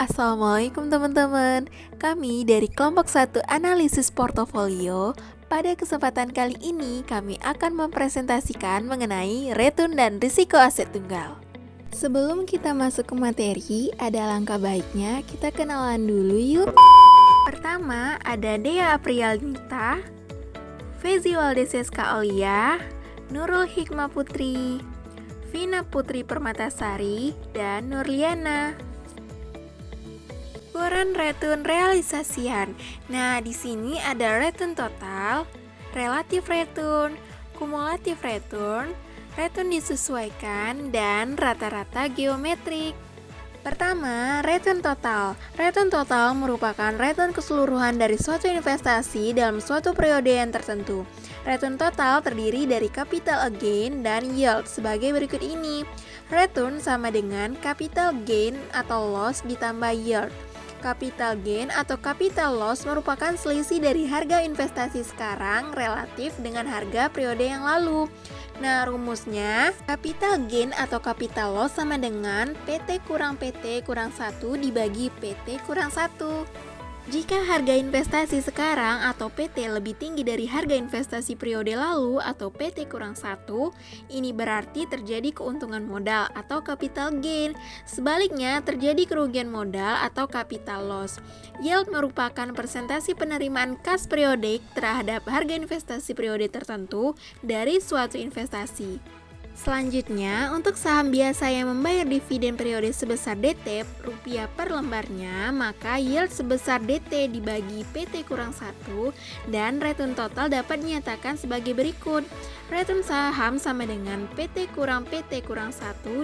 Assalamualaikum teman-teman. Kami dari kelompok 1 Analisis Portofolio. Pada kesempatan kali ini kami akan mempresentasikan mengenai return dan risiko aset tunggal. Sebelum kita masuk ke materi, ada langkah baiknya kita kenalan dulu yuk. Pertama ada Dea Aprianita, Fezi Waldeseska Aulia, Nurul Hikmah Putri, Vina Putri Permatasari, dan Nurliana. Ukuran return realisasian. Nah, di sini ada return total, relatif return, kumulatif return, return disesuaikan, dan rata-rata geometrik. Pertama, return total. Return total merupakan return keseluruhan dari suatu investasi dalam suatu periode yang tertentu. Return total terdiri dari capital gain dan yield sebagai berikut ini. Return sama dengan capital gain atau loss ditambah yield. Capital gain atau capital loss merupakan selisih dari harga investasi sekarang relatif dengan harga periode yang lalu. Nah, rumusnya capital gain atau capital loss sama dengan PT kurang 1 dibagi PT kurang 1. Jika harga investasi sekarang atau PT lebih tinggi dari harga investasi periode lalu atau PT kurang 1, ini berarti terjadi keuntungan modal atau capital gain. Sebaliknya, terjadi kerugian modal atau capital loss. Yield merupakan persentase penerimaan kas periodik terhadap harga investasi periode tertentu dari suatu investasi. Selanjutnya, untuk saham biasa yang membayar dividen periode sebesar DT rupiah per lembarnya, maka yield sebesar DT dibagi PT kurang 1 dan return total dapat dinyatakan sebagai berikut. Return saham sama dengan PT kurang 1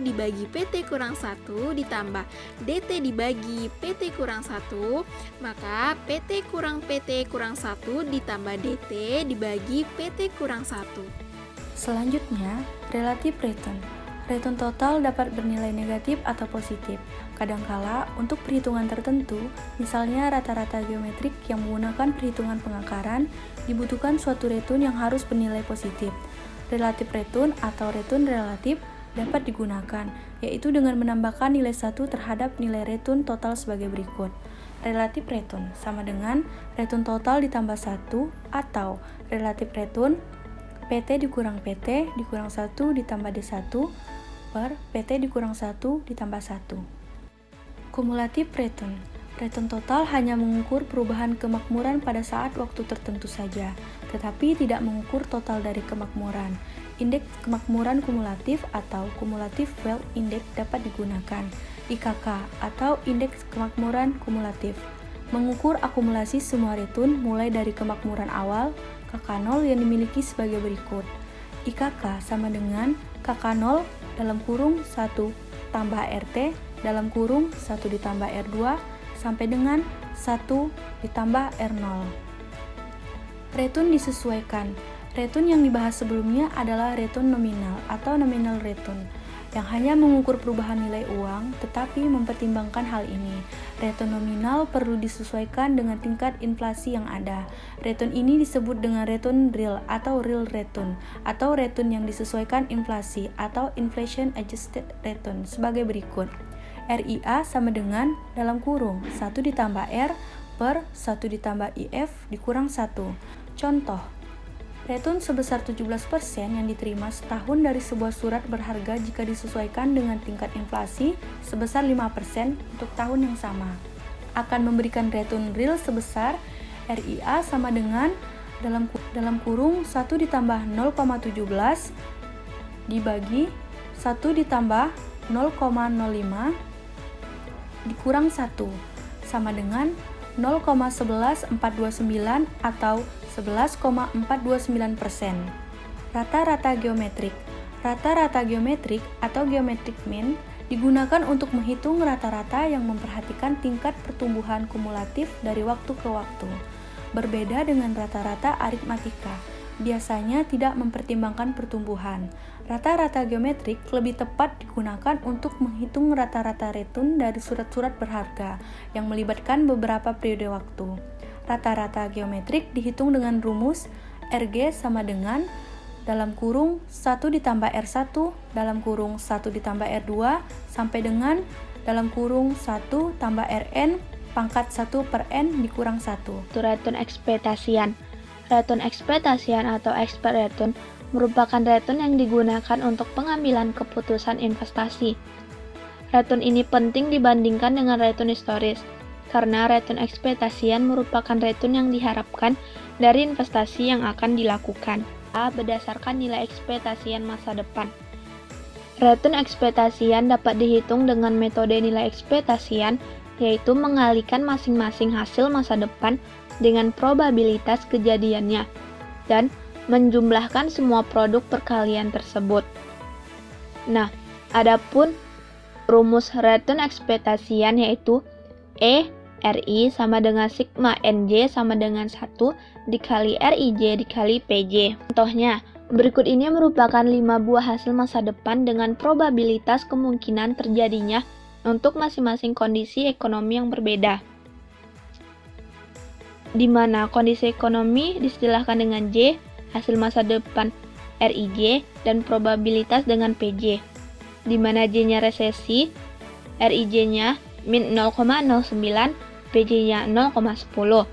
dibagi PT kurang 1 ditambah DT dibagi PT kurang 1, maka PT kurang 1 ditambah DT dibagi PT kurang 1. Selanjutnya, relative return. Return total dapat bernilai negatif atau positif. Kadangkala, untuk perhitungan tertentu, misalnya rata-rata geometrik yang menggunakan perhitungan pengakaran, dibutuhkan suatu return yang harus bernilai positif. Relative return atau return relatif dapat digunakan, yaitu dengan menambahkan nilai 1 terhadap nilai return total sebagai berikut. Relative return sama dengan return total ditambah 1 atau relative return PT dikurang 1 ditambah D1 per PT dikurang 1 ditambah 1. Kumulatif return. Return total hanya mengukur perubahan kemakmuran pada saat waktu tertentu saja, tetapi tidak mengukur total dari kemakmuran. Indeks kemakmuran kumulatif atau Cumulative Wealth Index dapat digunakan. IKK atau Indeks Kemakmuran Kumulatif mengukur akumulasi semua return mulai dari kemakmuran awal KK0 yang dimiliki sebagai berikut. IKK sama dengan KK0 dalam kurung 1 tambah RT dalam kurung 1 ditambah R2 sampai dengan 1 ditambah R0. Return disesuaikan. Return yang dibahas sebelumnya adalah return nominal atau nominal return yang hanya mengukur perubahan nilai uang tetapi mempertimbangkan hal ini. Return nominal perlu disesuaikan dengan tingkat inflasi yang ada. Return ini disebut dengan return real atau real return atau return yang disesuaikan inflasi atau inflation adjusted return sebagai berikut. RIA sama dengan dalam kurung 1 ditambah R per 1 ditambah IF dikurang 1. Contoh, return sebesar 17% yang diterima setahun dari sebuah surat berharga jika disesuaikan dengan tingkat inflasi sebesar 5% untuk tahun yang sama akan memberikan return real sebesar RIA sama dengan dalam kurung 1 ditambah 0,17 dibagi 1 ditambah 0,05 dikurang 1 sama dengan 0,11429 atau 11,429%. Rata-rata geometrik. Rata-rata geometrik atau geometric mean digunakan untuk menghitung rata-rata yang memperhatikan tingkat pertumbuhan kumulatif dari waktu ke waktu. Berbeda dengan rata-rata aritmatika, biasanya tidak mempertimbangkan pertumbuhan. Rata-rata geometrik lebih tepat digunakan untuk menghitung rata-rata return dari surat-surat berharga yang melibatkan beberapa periode waktu. Rata-rata geometrik dihitung dengan rumus RG sama dengan dalam kurung 1 ditambah R1 dalam kurung 1 ditambah R2 sampai dengan dalam kurung 1 tambah Rn pangkat 1 per N dikurang 1. Return ekspektasian. Return ekspektasian atau expect return merupakan return yang digunakan untuk pengambilan keputusan investasi. Return ini penting dibandingkan dengan return historis, karena return ekspektasian merupakan return yang diharapkan dari investasi yang akan dilakukan berdasarkan nilai ekspektasian masa depan. Return ekspektasian dapat dihitung dengan metode nilai ekspektasian, yaitu mengalihkan masing-masing hasil masa depan dengan probabilitas kejadiannya, dan menjumlahkan semua produk perkalian tersebut. Nah, adapun rumus return ekspektasian yaitu RI sama dengan sigma NJ sama dengan 1 dikali RIJ dikali PJ. Contohnya, berikut ini merupakan 5 buah hasil masa depan dengan probabilitas kemungkinan terjadinya untuk masing-masing kondisi ekonomi yang berbeda, di mana kondisi ekonomi diistilahkan dengan J, hasil masa depan RIJ, dan probabilitas dengan PJ, di mana J-nya resesi, RIJ-nya min 0,09, PJ-nya 0,10,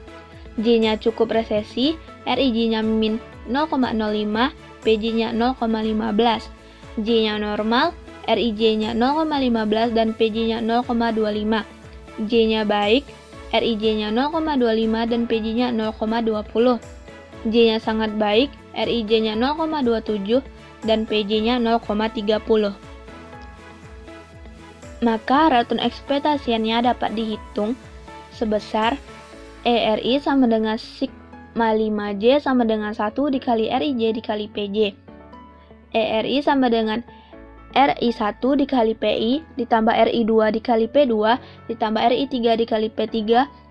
J-nya cukup resesi, RIJ-nya min 0,05, PJ-nya 0,15, J-nya normal, RIJ-nya 0,15 dan PJ-nya 0,25, J-nya baik, RIJ-nya 0,25 dan PJ-nya 0,20, J-nya sangat baik, RIJ-nya 0,27 dan PJ-nya 0,30. Maka return ekspektasiannya dapat dihitung sebesar ERI sama dengan sigma 5J sama dengan 1 dikali RIJ dikali PJ. ERI sama dengan RI1 dikali PI ditambah RI2 dikali P2 ditambah RI3 dikali P3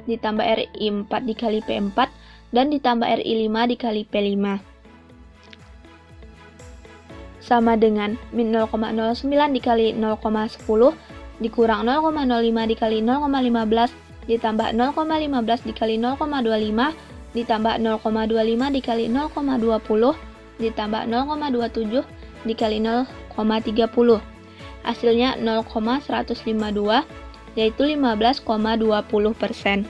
ditambah RI4 dikali P4 dan ditambah RI5 dikali P5 sama dengan min 0,09 dikali 0,10 dikurang 0,05 dikali 0,15 ditambah 0,15 dikali 0,25 ditambah 0,25 dikali 0,20 ditambah 0,27 dikali 0,30. Hasilnya 0,152 yaitu 15,20%.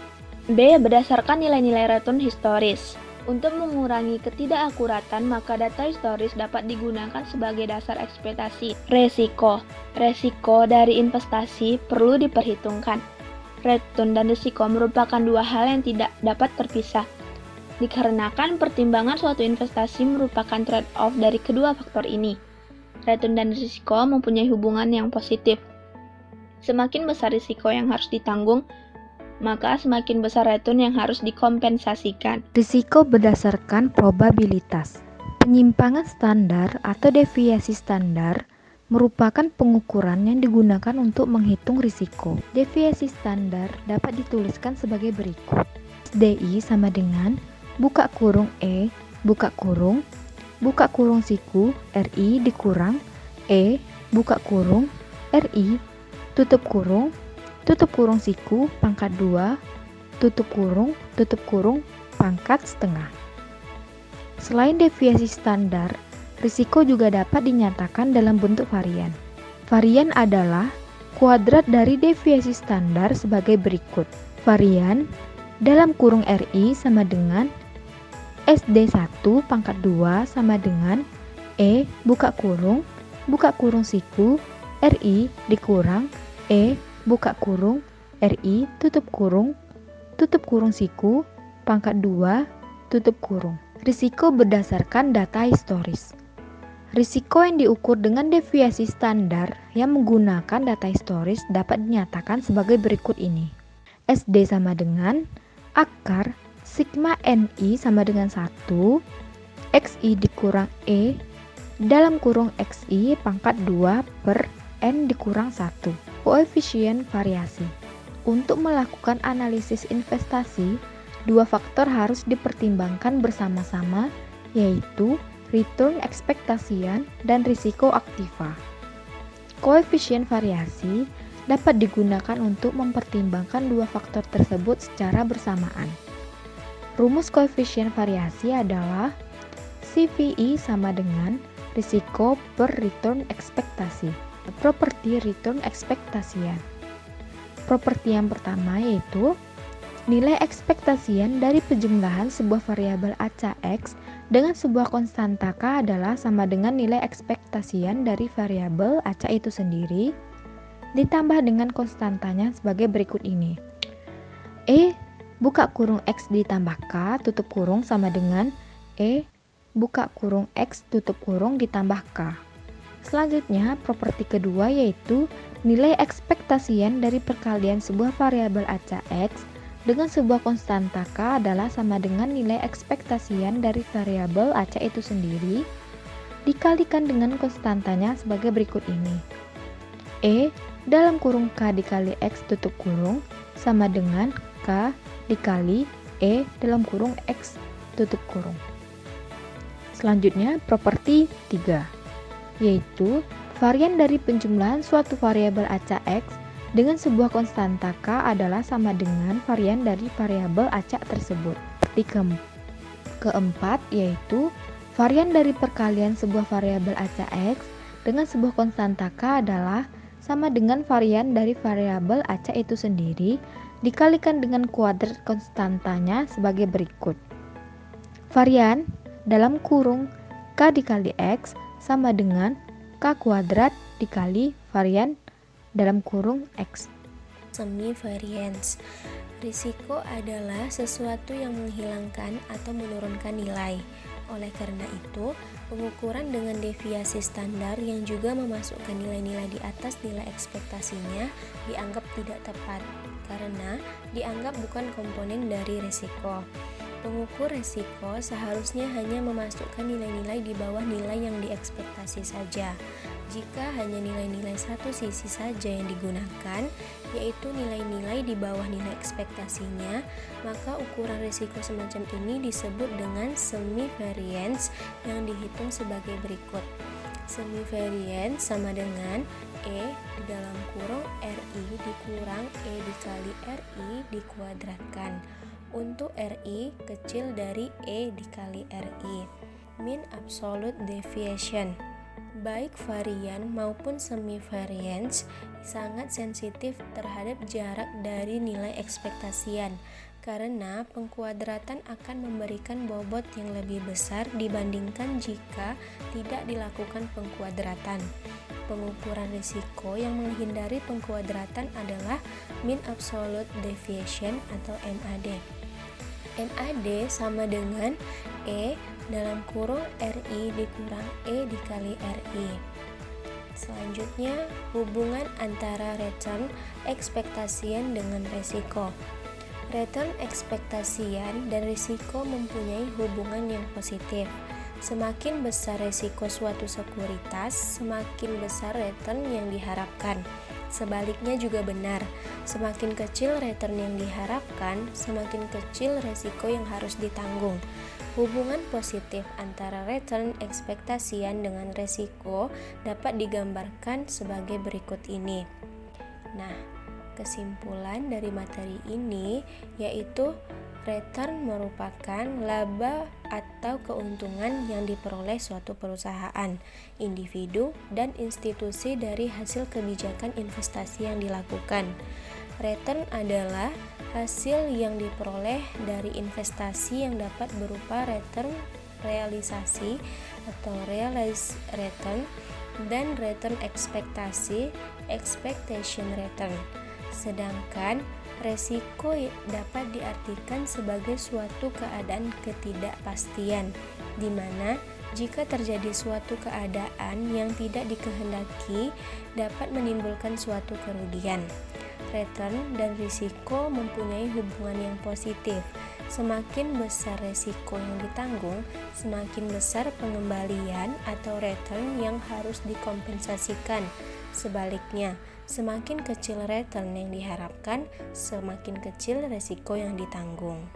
B. Berdasarkan nilai-nilai return historis. Untuk mengurangi ketidakakuratan, maka data historis dapat digunakan sebagai dasar ekspektasi. Resiko. Resiko dari investasi perlu diperhitungkan. Return dan risiko merupakan dua hal yang tidak dapat terpisah. Dikarenakan pertimbangan suatu investasi merupakan trade-off dari kedua faktor ini. Return dan risiko mempunyai hubungan yang positif. Semakin besar risiko yang harus ditanggung, maka semakin besar return yang harus dikompensasikan. Risiko berdasarkan probabilitas. Penyimpangan standar atau deviasi standar merupakan pengukuran yang digunakan untuk menghitung risiko. Deviasi standar dapat dituliskan sebagai berikut. SDI sama dengan buka kurung E, buka kurung siku, RI dikurang E, buka kurung, RI, tutup kurung siku, pangkat 2, tutup kurung, pangkat setengah. Selain deviasi standar, risiko juga dapat dinyatakan dalam bentuk varian. Varian adalah kuadrat dari deviasi standar sebagai berikut. Varian dalam kurung RI sama dengan SD1 pangkat 2 sama dengan E buka kurung siku, RI dikurang E buka kurung, RI tutup kurung siku, pangkat 2, tutup kurung. Risiko berdasarkan data historis. Risiko yang diukur dengan deviasi standar yang menggunakan data historis dapat dinyatakan sebagai berikut ini. SD sama dengan akar sigma NI sama dengan 1, XI dikurang E dalam kurung XI pangkat 2 per N dikurang 1. Koefisien variasi. Untuk melakukan analisis investasi, dua faktor harus dipertimbangkan bersama-sama, yaitu return ekspektasian dan risiko aktiva. Koefisien variasi dapat digunakan untuk mempertimbangkan dua faktor tersebut secara bersamaan. Rumus koefisien variasi adalah CVI sama dengan risiko per return ekspektasi. Properti return ekspektasian. Properti yang pertama yaitu nilai ekspektasian dari penjumlahan sebuah variabel acak X dengan sebuah konstanta K adalah sama dengan nilai ekspektasian dari variabel acak itu sendiri ditambah dengan konstantanya sebagai berikut ini. E buka kurung X ditambah K tutup kurung sama dengan E buka kurung X tutup kurung ditambah K. Selanjutnya, properti kedua yaitu nilai ekspektasian dari perkalian sebuah variabel acak X dengan sebuah konstanta K adalah sama dengan nilai ekspektasian dari variabel acak itu sendiri dikalikan dengan konstantanya sebagai berikut ini. E dalam kurung K dikali X tutup kurung sama dengan K dikali E dalam kurung X tutup kurung. Selanjutnya, properti 3 yaitu varian dari penjumlahan suatu variabel acak X dengan sebuah konstanta K adalah sama dengan varian dari variabel acak tersebut. Keempat yaitu varian dari perkalian sebuah variabel acak X dengan sebuah konstanta K adalah sama dengan varian dari variabel acak itu sendiri dikalikan dengan kuadrat konstantanya sebagai berikut. Varian dalam kurung K dikali X sama dengan K kuadrat dikali varian dalam kurung X. Semivariance. Risiko adalah sesuatu yang menghilangkan atau menurunkan nilai. Oleh karena itu, pengukuran dengan deviasi standar yang juga memasukkan nilai-nilai di atas nilai ekspektasinya dianggap tidak tepat karena dianggap bukan komponen dari risiko. Pengukur risiko seharusnya hanya memasukkan nilai-nilai di bawah nilai yang diekspektasi saja. Jika hanya nilai-nilai satu sisi saja yang digunakan, yaitu nilai-nilai di bawah nilai ekspektasinya, maka ukuran risiko semacam ini disebut dengan semivariance yang dihitung sebagai berikut. Semivariance sama dengan E di dalam kurung RI dikurang E dikali RI dikuadratkan. Untuk RI kecil dari E dikali RI. Mean absolute deviation. Baik varian maupun semivariance sangat sensitif terhadap jarak dari nilai ekspektasian karena pengkuadratan akan memberikan bobot yang lebih besar dibandingkan jika tidak dilakukan pengkuadratan. Pengukuran risiko yang menghindari pengkuadratan adalah mean absolute deviation atau MAD. MAD sama dengan E dalam kurung RI dikurang E dikali RI. Selanjutnya, hubungan antara return ekspektasian dengan resiko. Return ekspektasian dan risiko mempunyai hubungan yang positif. Semakin besar resiko suatu sekuritas, semakin besar return yang diharapkan. Sebaliknya juga benar, semakin kecil return yang diharapkan, semakin kecil resiko yang harus ditanggung. Hubungan positif antara return ekspektasian dengan resiko dapat digambarkan sebagai berikut ini. Nah, kesimpulan dari materi ini yaitu return merupakan laba atau keuntungan yang diperoleh suatu perusahaan, individu, dan institusi dari hasil kebijakan investasi yang dilakukan. Return adalah hasil yang diperoleh dari investasi yang dapat berupa return realisasi atau realized return dan return ekspektasi expectation return. Sedangkan resiko dapat diartikan sebagai suatu keadaan ketidakpastian, di mana jika terjadi suatu keadaan yang tidak dikehendaki dapat menimbulkan suatu kerugian. Return dan risiko mempunyai hubungan yang positif. Semakin besar resiko yang ditanggung, semakin besar pengembalian atau return yang harus dikompensasikan. Sebaliknya, semakin kecil return yang diharapkan, semakin kecil resiko yang ditanggung.